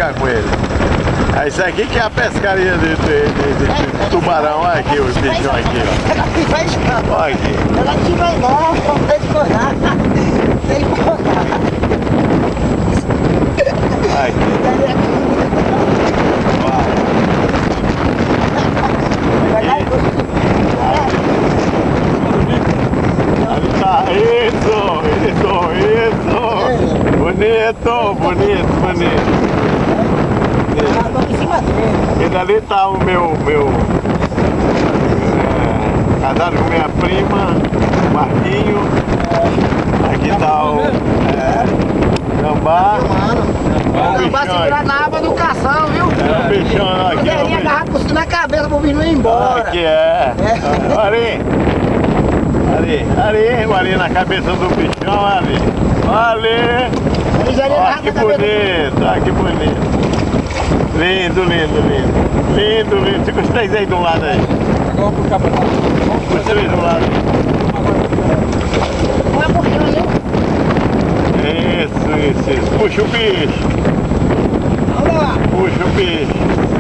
pescar com ele. Ah, isso aqui que é a pescaria de tubarão. Olha aqui o bichão aqui, ó. Ela que vai escapar. Olha aqui. Ela que vai não, não tem que cortar. Tem que cortar. Olha aqui. Ali tá, isso. Bonito. Em cima dele. Ele ali tá o meu casado com minha prima, Marquinho. Aqui tá o gambá. O gambá segurado na aba do caçao, viu? É o bichão aqui. O velhinho agarra por cima da cabeça pro bicho não ir embora. Aqui ali na cabeça do bichão, ali. Olha que bonito. Lindo. Fica os três aí do lado aí. Agora pro cabo. Os três do lado. Não é porque Isso. Puxa o bicho. Vamos lá. Puxa o bicho.